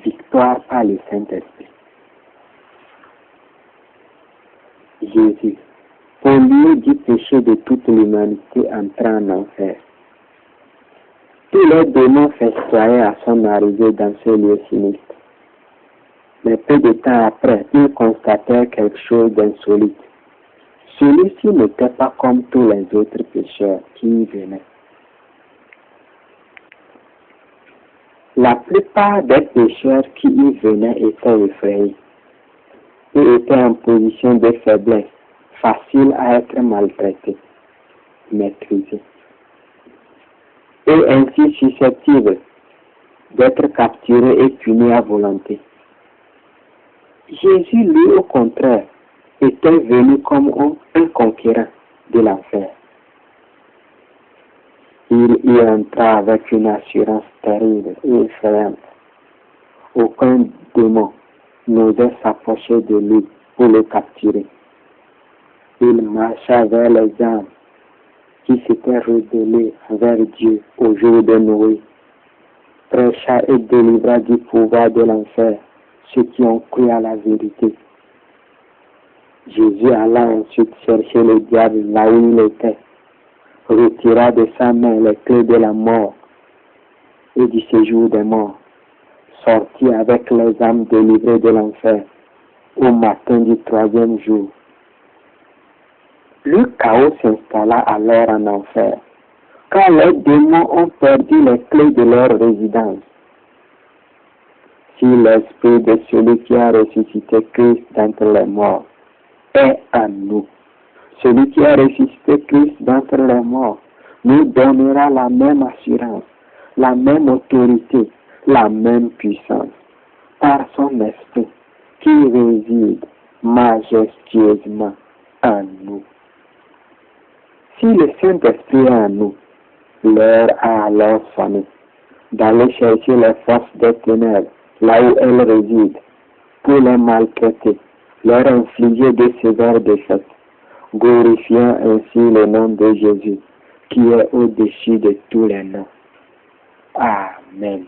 victoire par le Saint-Esprit. Jésus, pour lui du péché de toute l'humanité, entra en enfer. Tous les démons festoyaient à son arrivée dans ce lieu sinistre. Mais peu de temps après, ils constatèrent quelque chose d'insolite. Celui-ci n'était pas comme tous les autres pécheurs qui y venaient. La plupart des pécheurs qui y venaient étaient effrayés et étaient en position de faiblesse, faciles à être maltraités, maîtrisés, et ainsi susceptibles d'être capturés et punis à volonté. Jésus, lui, au contraire, était venu comme un conquérant de l'enfer. Il y entra avec une assurance terrible et effrayante. Aucun démon n'osait s'approcher de lui pour le capturer. Il marcha vers les âmes qui s'étaient rebellés envers Dieu au jour de Noé, prêcha et délivra du pouvoir de l'enfer ceux qui ont cru à la vérité. Jésus alla ensuite chercher le diable là où il était, retira de sa main les clés de la mort et du séjour des morts, sortit avec les âmes délivrées de l'enfer au matin du 3e jour. Le chaos s'installa alors en enfer, car les démons ont perdu les clés de leur résidence. Si l'esprit de celui qui a ressuscité Christ d'entre les morts est en nous, celui qui a ressuscité Christ d'entre les morts nous donnera la même assurance, la même autorité, la même puissance, par son esprit qui réside majestueusement en nous. Si le Saint-Esprit est en nous, l'heure a alors sonné d'aller chercher les forces des ténèbres là où elles résident, pour les maltraiter, leur infliger de sévères défaites, glorifiant ainsi le nom de Jésus, qui est au-dessus de tous les noms. Amen.